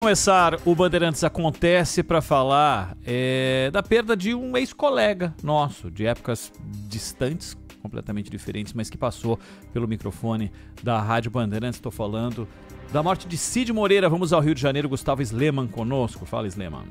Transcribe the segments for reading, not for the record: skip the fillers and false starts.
Começar o Bandeirantes Acontece para falar da perda de um ex-colega nosso, de épocas distantes, completamente diferentes, mas que passou pelo microfone da Rádio Bandeirantes. Estou falando da morte de Cid Moreira. Vamos ao Rio de Janeiro, Gustavo Sleman conosco. Fala, Sleman.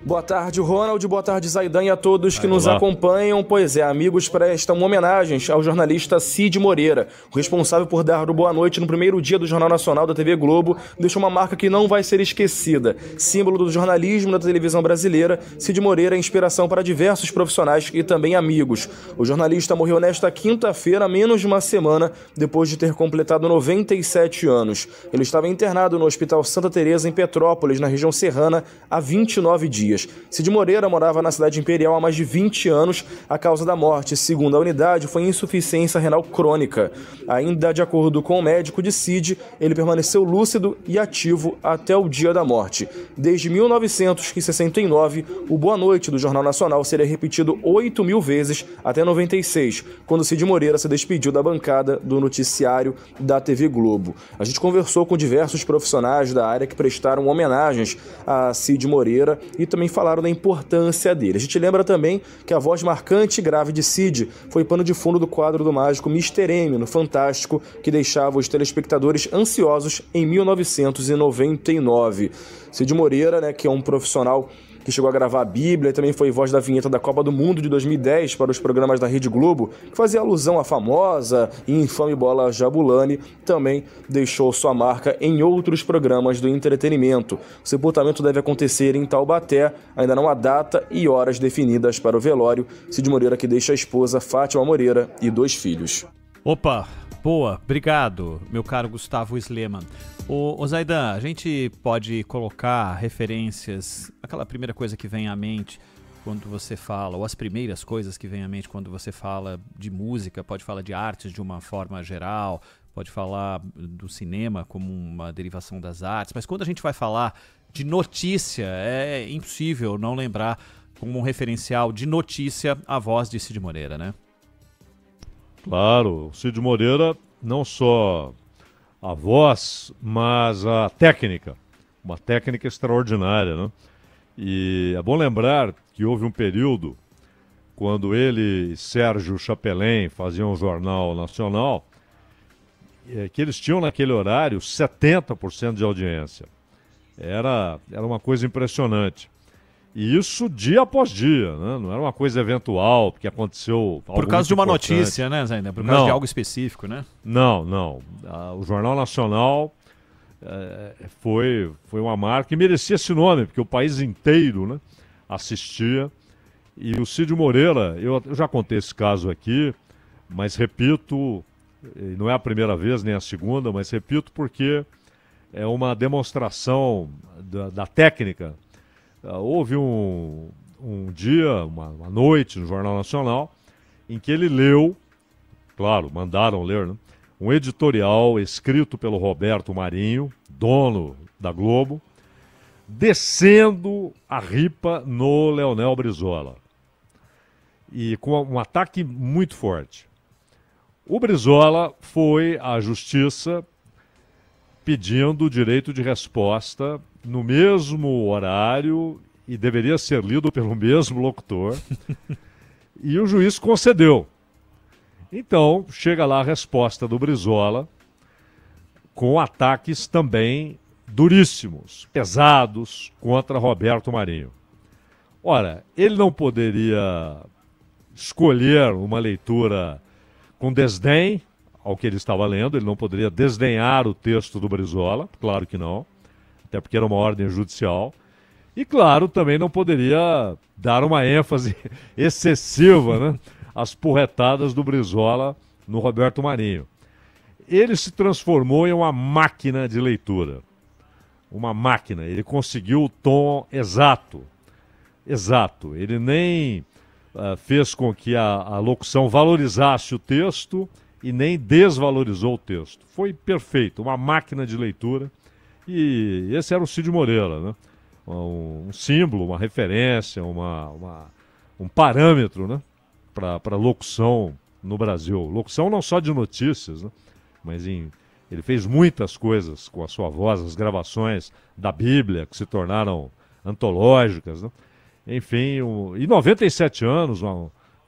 Boa tarde, Ronald. Boa tarde, Zaidan, e a todos que nos acompanham. Pois é, amigos prestam homenagens ao jornalista Cid Moreira. O responsável por dar o boa noite no primeiro dia do Jornal Nacional da TV Globo deixou uma marca que não vai ser esquecida. Símbolo do jornalismo da televisão brasileira, Cid Moreira é inspiração para diversos profissionais e também amigos. O jornalista morreu nesta quinta-feira, há menos de uma semana, depois de ter completado 97 anos. Ele estava internado no Hospital Santa Teresa, em Petrópolis, na região serrana, há 29 dias. Cid Moreira morava na cidade imperial há mais de 20 anos. A causa da morte, segundo a unidade, foi insuficiência renal crônica. Ainda de acordo com o médico de Cid, ele permaneceu lúcido e ativo até o dia da morte. Desde 1969, o Boa Noite do Jornal Nacional seria repetido 8.000 vezes até 96, quando Cid Moreira se despediu da bancada do noticiário da TV Globo. A gente conversou com diversos profissionais da área que prestaram homenagens a Cid Moreira e também falaram da importância dele. A gente lembra também que a voz marcante e grave de Cid foi pano de fundo do quadro do mágico Mr. M no Fantástico, que deixava os telespectadores ansiosos em 1999. Cid Moreira, que é um profissional que chegou a gravar a Bíblia e também foi voz da vinheta da Copa do Mundo de 2010 para os programas da Rede Globo, que fazia alusão à famosa e infame bola Jabulani, também deixou sua marca em outros programas do entretenimento. O sepultamento deve acontecer em Taubaté, ainda não há data e horas definidas para o velório. Cid Moreira, que deixa a esposa Fátima Moreira e 2 filhos. Opa, boa, obrigado, meu caro Gustavo Sleman. Ô Zaidan, a gente pode colocar referências, aquela primeira coisa que vem à mente quando você fala, ou as primeiras coisas que vem à mente quando você fala de música, pode falar de artes de uma forma geral, pode falar do cinema como uma derivação das artes, mas quando a gente vai falar de notícia, é impossível não lembrar como um referencial de notícia a voz de Cid Moreira, né? Claro, o Cid Moreira não só a voz, mas a técnica, uma técnica extraordinária, né? E é bom lembrar que houve um período quando ele e Sérgio Chapelin faziam o Jornal Nacional, que eles tinham naquele horário 70% de audiência. Era uma coisa impressionante. E isso dia após dia, né? Não era uma coisa eventual, porque aconteceu algo por causa de uma importante. notícia, né, Zé? Por causa de algo específico, né? Não. O Jornal Nacional foi uma marca e merecia esse nome, porque o país inteiro, né, assistia. E o Cid Moreira, eu já contei esse caso aqui, mas repito, não é a primeira vez nem a segunda, mas repito porque é uma demonstração da técnica. Houve um dia, uma noite no Jornal Nacional, em que ele leu, claro, mandaram ler, né, um editorial escrito pelo Roberto Marinho, dono da Globo, descendo a ripa no Leonel Brizola. E com um ataque muito forte. O Brizola foi à Justiça pedindo o direito de resposta no mesmo horário e deveria ser lido pelo mesmo locutor. E o juiz concedeu. Então, chega lá a resposta do Brizola com ataques também duríssimos, pesados, contra Roberto Marinho. Ora, ele não poderia escolher uma leitura com desdém ao que ele estava lendo, ele não poderia desdenhar o texto do Brizola, claro que não, até porque era uma ordem judicial, e claro, também não poderia dar uma ênfase excessiva, né, às porretadas do Brizola no Roberto Marinho. Ele se transformou em uma máquina de leitura, uma máquina, ele conseguiu o tom exato, ele nem fez com que a locução valorizasse o texto e nem desvalorizou o texto. Foi perfeito, uma máquina de leitura. E esse era o Cid Moreira, né? Um símbolo, uma referência, um parâmetro, né, para locução no Brasil. Locução não só de notícias, né, mas em Ele fez muitas coisas com a sua voz, as gravações da Bíblia, que se tornaram antológicas, né? Enfim, e 97 anos,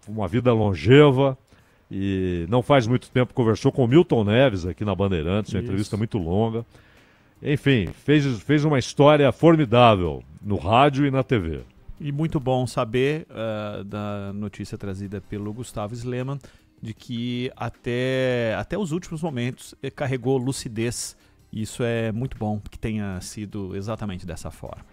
uma vida longeva, e não faz muito tempo conversou com o Milton Neves aqui na Bandeirantes, uma entrevista muito longa. Enfim, fez uma história formidável no rádio e na TV. E muito bom saber da notícia trazida pelo Gustavo Sleman, de que até os últimos momentos carregou lucidez. Isso é muito bom que tenha sido exatamente dessa forma.